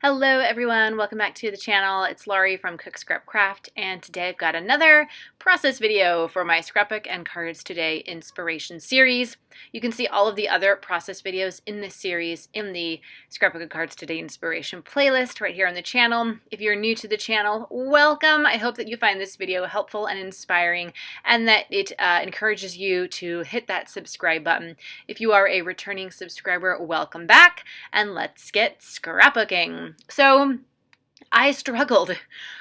Hello everyone, welcome back to the channel. It's Laurie from Cook Scrap Craft, and today I've got another process video for my Scrapbook and Cards Today Inspiration series. You can see all of the other process videos in this series in the Scrapbook and Cards Today Inspiration playlist right here on the channel. If you're new to the channel, welcome. I hope that you find this video helpful and inspiring and that it encourages you to hit that subscribe button. If you are a returning subscriber, welcome back, and let's get scrapbooking. So I struggled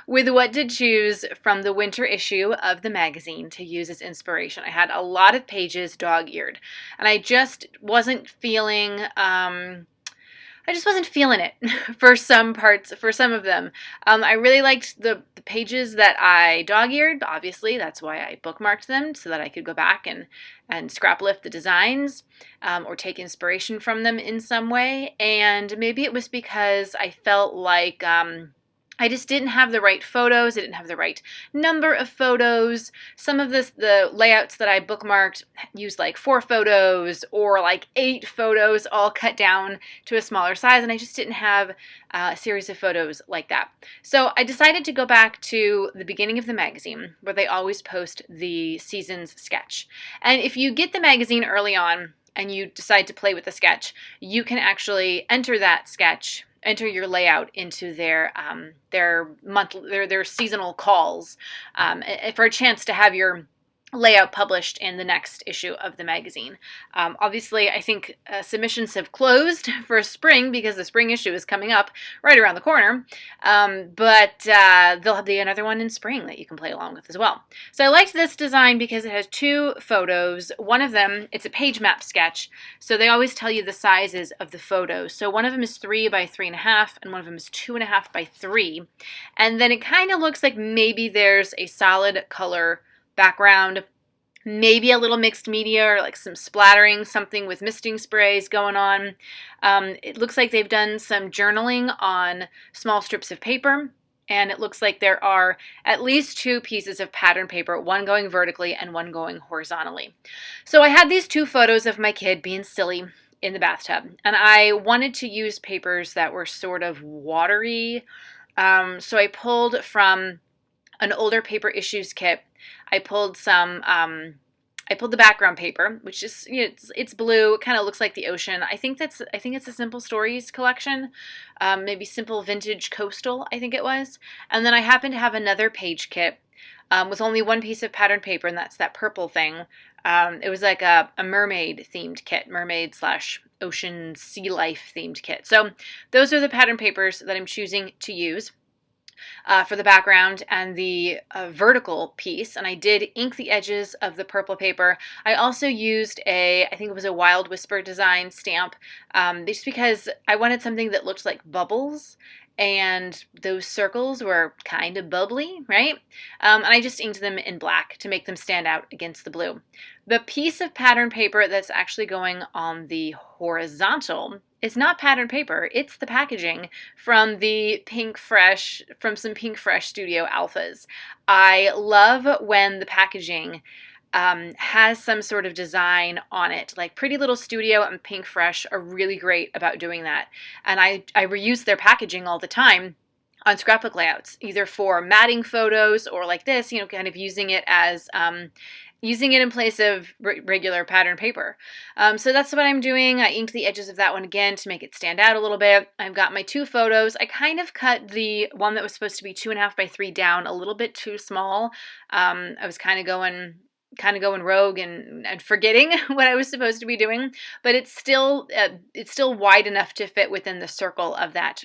with what to choose from the winter issue of the magazine to use as inspiration. I had a lot of pages dog-eared, and I just wasn't feeling it for some parts, for some of them. I really liked the pages that I dog-eared. Obviously, that's why I bookmarked them, so that I could go back and scrap lift the designs or take inspiration from them in some way. And maybe it was because I felt like I just didn't have the right photos. I didn't have the right number of photos. Some of the layouts that I bookmarked used like 4 photos or like 8 photos all cut down to a smaller size, and I just didn't have a series of photos like that. So I decided to go back to the beginning of the magazine where they always post the season's sketch. And if you get the magazine early on and you decide to play with the sketch, you can actually enter that sketch, enter your layout into their seasonal calls for a chance to have your layout published in the next issue of the magazine. Obviously, I think submissions have closed for spring because the spring issue is coming up right around the corner, but they'll have another one in spring that you can play along with as well. So I liked this design because it has 2 photos. One of them, it's a PageMaps sketch, so they always tell you the sizes of the photos. So one of them is 3 by 3.5, and one of them is 2.5 by 3, and then it kind of looks like maybe there's a solid color background, maybe a little mixed media or like some splattering, something with misting sprays going on. It looks like they've done some journaling on small strips of paper, and it looks like there are at least 2 pieces of pattern paper, one going vertically and one going horizontally. So I had these 2 photos of my kid being silly in the bathtub, and I wanted to use papers that were sort of watery. So I pulled from an older paper issues kit. I pulled the background paper, which is, it's blue. It kind of looks like the ocean. I think it's a Simple Stories collection, maybe Simple Vintage Coastal, I think it was. And then I happen to have another page kit with only 1 piece of pattern paper, and that's that purple thing. It was like a mermaid themed kit, mermaid / ocean sea life themed kit. So those are the pattern papers that I'm choosing to use for the background and the vertical piece, and I did ink the edges of the purple paper. I also used I think it was a Wild Whisper design stamp, just because I wanted something that looked like bubbles, and those circles were kind of bubbly, right? And I just inked them in black to make them stand out against the blue. The piece of pattern paper that's actually going on the horizontal is not pattern paper, it's the packaging from some Pink Fresh Studio Alphas. I love when the packaging has some sort of design on it. Like Pretty Little Studio and Pink Fresh are really great about doing that. And I reuse their packaging all the time on scrapbook layouts, either for matting photos or like this, kind of using it as using it in place of regular pattern paper. So that's what I'm doing. I inked the edges of that one again to make it stand out a little bit. I've got my 2 photos. I kind of cut the one that was supposed to be 2.5 by 3 down a little bit too small. I was kind of going rogue and forgetting what I was supposed to be doing, but it's still wide enough to fit within the circle of that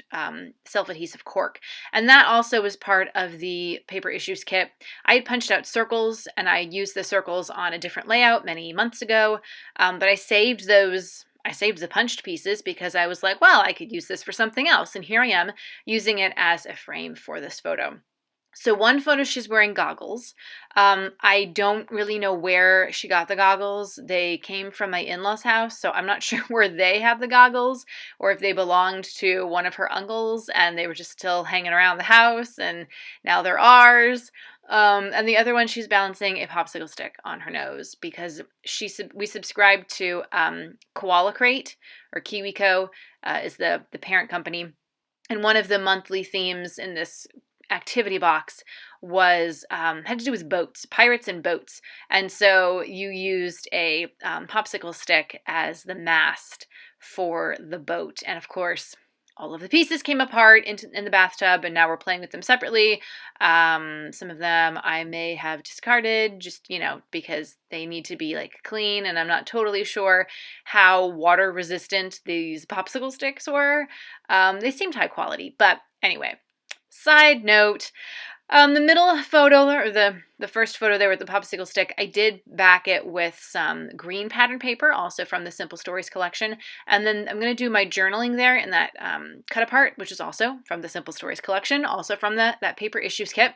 self-adhesive cork. And that also was part of the paper issues kit. I had punched out circles, and I used the circles on a different layout many months ago, but I saved the punched pieces because I was like, well, I could use this for something else, and here I am using it as a frame for this photo. So one photo, she's wearing goggles. I don't really know where she got the goggles. They came from my in-laws' house, so I'm not sure where they have the goggles or if they belonged to one of her uncles and they were just still hanging around the house and now they're ours. And the other one, she's balancing a popsicle stick on her nose because we subscribe to Koala Crate, or KiwiCo is the parent company. And one of the monthly themes in this activity box was had to do with boats, pirates and boats. And so you used a popsicle stick as the mast for the boat. And of course, all of the pieces came apart in the bathtub, and now we're playing with them separately. Some of them I may have discarded just, because they need to be like clean, and I'm not totally sure how water resistant these popsicle sticks were. They seemed high quality, but anyway, side note, the middle photo, or the first photo there with the popsicle stick, I did back it with some green pattern paper, also from the Simple Stories collection. And then I'm going to do my journaling there in that cut apart, which is also from the Simple Stories collection, also from that paper issues kit.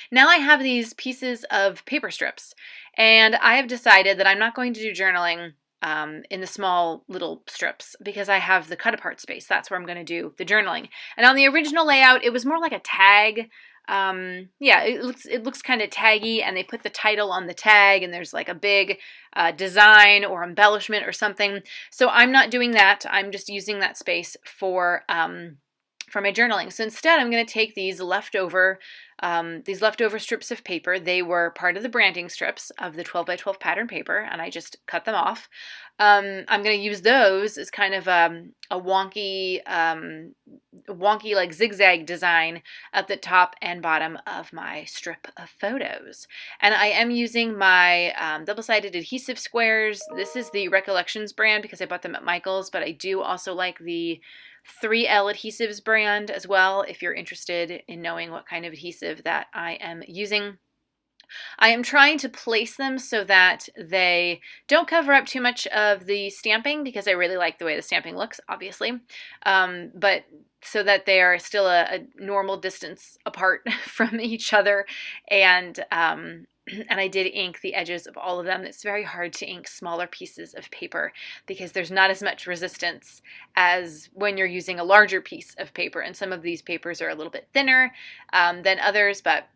Now I have these pieces of paper strips, and I have decided that I'm not going to do journaling in the small little strips because I have the cut apart space. That's where I'm going to do the journaling. And on the original layout, it was more like a tag. It looks kind of taggy, and they put the title on the tag, and there's like a big design or embellishment or something. So I'm not doing that. I'm just using that space for my journaling. So instead, I'm going to take these leftover strips of paper. They were part of the branding strips of the 12 by 12 pattern paper, and I just cut them off. I'm going to use those as kind of a wonky like zigzag design at the top and bottom of my strip of photos. And I am using my double-sided adhesive squares. This is the Recollections brand because I bought them at Michael's, but I do also like the 3L Adhesives brand as well, if you're interested in knowing what kind of adhesive that I am using. I am trying to place them so that they don't cover up too much of the stamping, because I really like the way the stamping looks, obviously, but so that they are still a normal distance apart from each other. And I did ink the edges of all of them. It's very hard to ink smaller pieces of paper because there's not as much resistance as when you're using a larger piece of paper. And some of these papers are a little bit thinner than others, but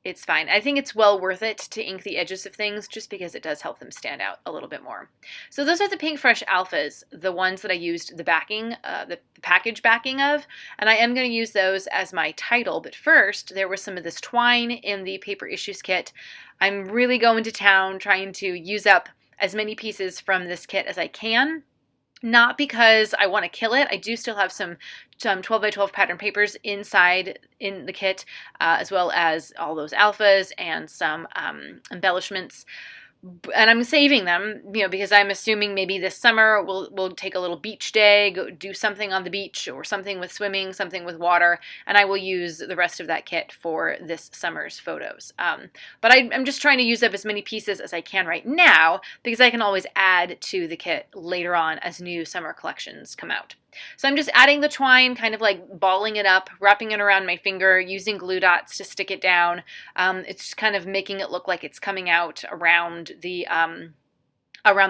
it's fine. I think it's well worth it to ink the edges of things just because it does help them stand out a little bit more. So those are the Pink Fresh Alphas, the ones that I used the backing, the package backing of, and I am going to use those as my title. But first, there was some of this twine in the paper issues kit. I'm really going to town trying to use up as many pieces from this kit as I can. Not because I want to kill it. I do still have some 12 by 12 pattern papers inside in the kit, as well as all those alphas and some embellishments. And I'm saving them, because I'm assuming maybe this summer we'll take a little beach day, go do something on the beach or something with swimming, something with water, and I will use the rest of that kit for this summer's photos. But I'm just trying to use up as many pieces as I can right now, because I can always add to the kit later on as new summer collections come out. So I'm just adding the twine, kind of like balling it up, wrapping it around my finger, using glue dots to stick it down. It's just kind of making it look like it's coming out around the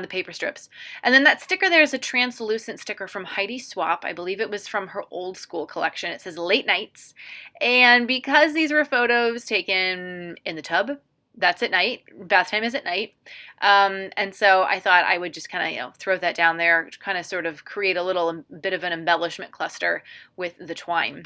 paper strips. And then that sticker there is a translucent sticker from Heidi Swap. I believe it was from her old school collection. It says Late Nights. And because these were photos taken in the tub, that's at night. Bath time is at night. And so I thought I would just kind of, throw that down there, kind of sort of create a little bit of an embellishment cluster with the twine.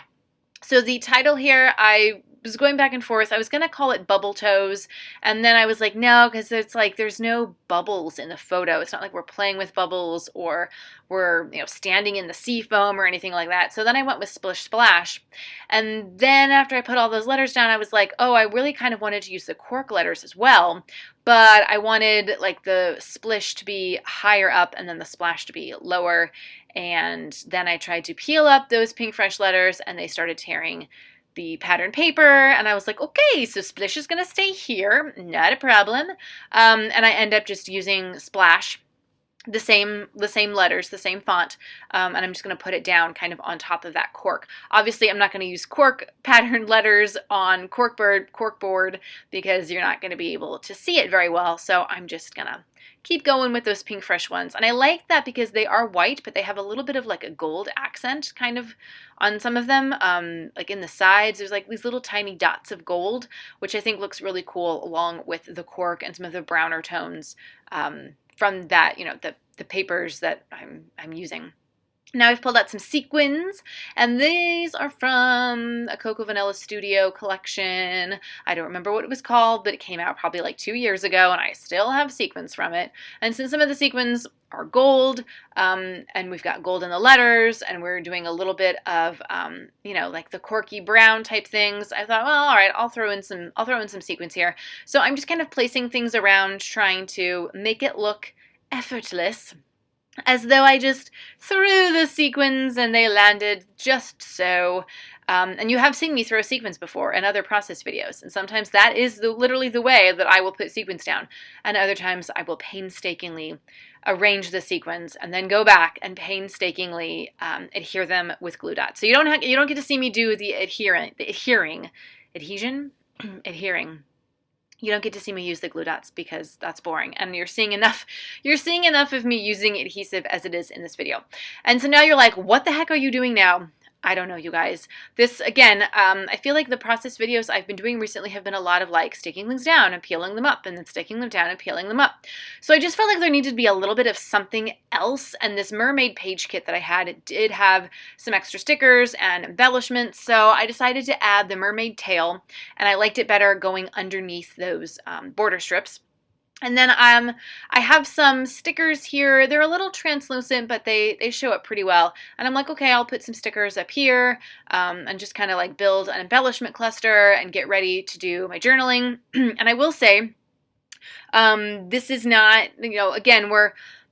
So the title here, I was going back and forth. I was going to call it Bubble Toes, and then I was like, no, because it's like there's no bubbles in the photo. It's not like we're playing with bubbles or we're standing in the sea foam or anything like that. So then I went with Splish Splash. And then after I put all those letters down, I was like, oh, I really kind of wanted to use the cork letters as well, but I wanted like the splish to be higher up and then the splash to be lower. And then I tried to peel up those Pink Fresh letters, and they started tearing the pattern paper, and I was like, okay, so Splish is going to stay here, not a problem. And I end up just using Splash, the same letters, the same font, and I'm just going to put it down kind of on top of that cork. Obviously, I'm not going to use cork pattern letters on corkboard because you're not going to be able to see it very well, so I'm just going to keep going with those Pink Fresh ones. And I like that because they are white, but they have a little bit of like a gold accent kind of on some of them. Like in the sides, there's like these little tiny dots of gold, which I think looks really cool along with the cork and some of the browner tones from that, the papers that I'm using. Now I've pulled out some sequins, and these are from a Cocoa Vanilla Studio collection. I don't remember what it was called, but it came out probably like 2 years ago, and I still have sequins from it. And since some of the sequins are gold, and we've got gold in the letters, and we're doing a little bit of, like the corky brown type things, I thought, well, all right, I'll throw in some sequins here. So I'm just kind of placing things around, trying to make it look effortless, as though I just threw the sequins and they landed just so. And you have seen me throw sequins before in other process videos, and sometimes that is literally the way that I will put sequins down, and other times I will painstakingly arrange the sequins and then go back and painstakingly adhere them with glue dots. So you don't get to see me do the adhering. You don't get to see me use the glue dots because that's boring, and you're seeing enough of me using adhesive as it is in this video. And so now you're like, what the heck are you doing now? I don't know, you guys. This, again, I feel like the process videos I've been doing recently have been a lot of like sticking things down and peeling them up and then sticking them down and peeling them up. So I just felt like there needed to be a little bit of something else, and this mermaid page kit that I had, it did have some extra stickers and embellishments, so I decided to add the mermaid tail, and I liked it better going underneath those border strips. And then I have some stickers here. They're a little translucent, but they show up pretty well. And I'm like, okay, I'll put some stickers up here and just kind of like build an embellishment cluster and get ready to do my journaling. And I will say, this is not, again,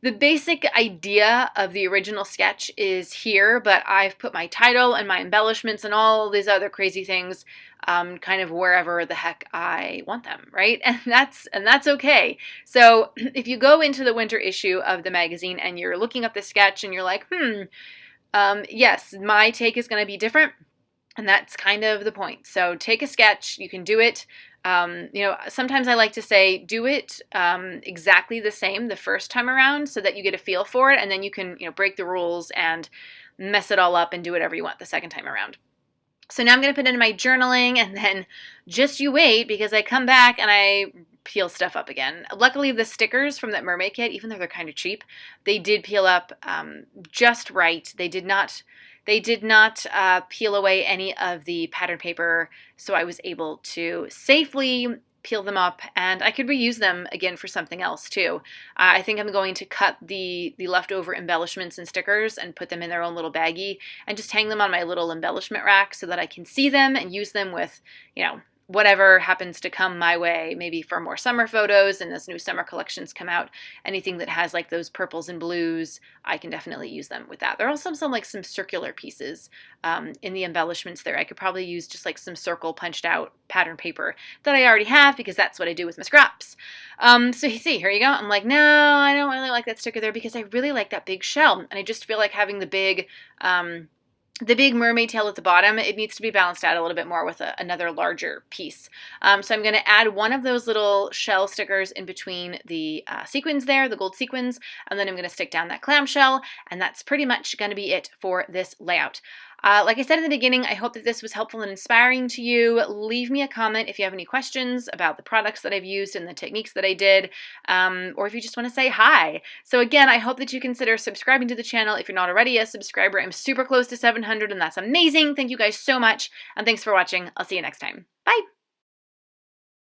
the basic idea of the original sketch is here, but I've put my title and my embellishments and all these other crazy things kind of wherever the heck I want them, right? And that's okay. So if you go into the winter issue of the magazine and you're looking up the sketch and you're like, yes, my take is going to be different, and that's kind of the point. So take a sketch, you can do it. Sometimes I like to say do it exactly the same the first time around so that you get a feel for it, and then you can break the rules and mess it all up and do whatever you want the second time around. So now I'm going to put it in my journaling, and then just you wait, because I come back and I peel stuff up again. Luckily, the stickers from that mermaid kit, even though they're kind of cheap, they did peel up just right. They did not peel away any of the pattern paper, so I was able to safely peel them up, and I could reuse them again for something else too. I think I'm going to cut the leftover embellishments and stickers and put them in their own little baggie and just hang them on my little embellishment rack so that I can see them and use them with, whatever happens to come my way, maybe for more summer photos, and as new summer collections come out, anything that has like those purples and blues, I can definitely use them with that. There are also some circular pieces in the embellishments there. I could probably use just like some circle punched out pattern paper that I already have, because that's what I do with my scraps. So you see, here you go. I'm like, no, I don't really like that sticker there because I really like that big shell, and I just feel like having the big mermaid tail at the bottom, it needs to be balanced out a little bit more with another larger piece. So I'm going to add one of those little shell stickers in between the sequins there, the gold sequins, and then I'm going to stick down that clamshell, and that's pretty much going to be it for this layout. Like I said in the beginning, I hope that this was helpful and inspiring to you. Leave me a comment if you have any questions about the products that I've used and the techniques that I did, or if you just want to say hi. So again, I hope that you consider subscribing to the channel if you're not already a subscriber. I'm super close to 700, and that's amazing. Thank you guys so much, and thanks for watching. I'll see you next time. Bye!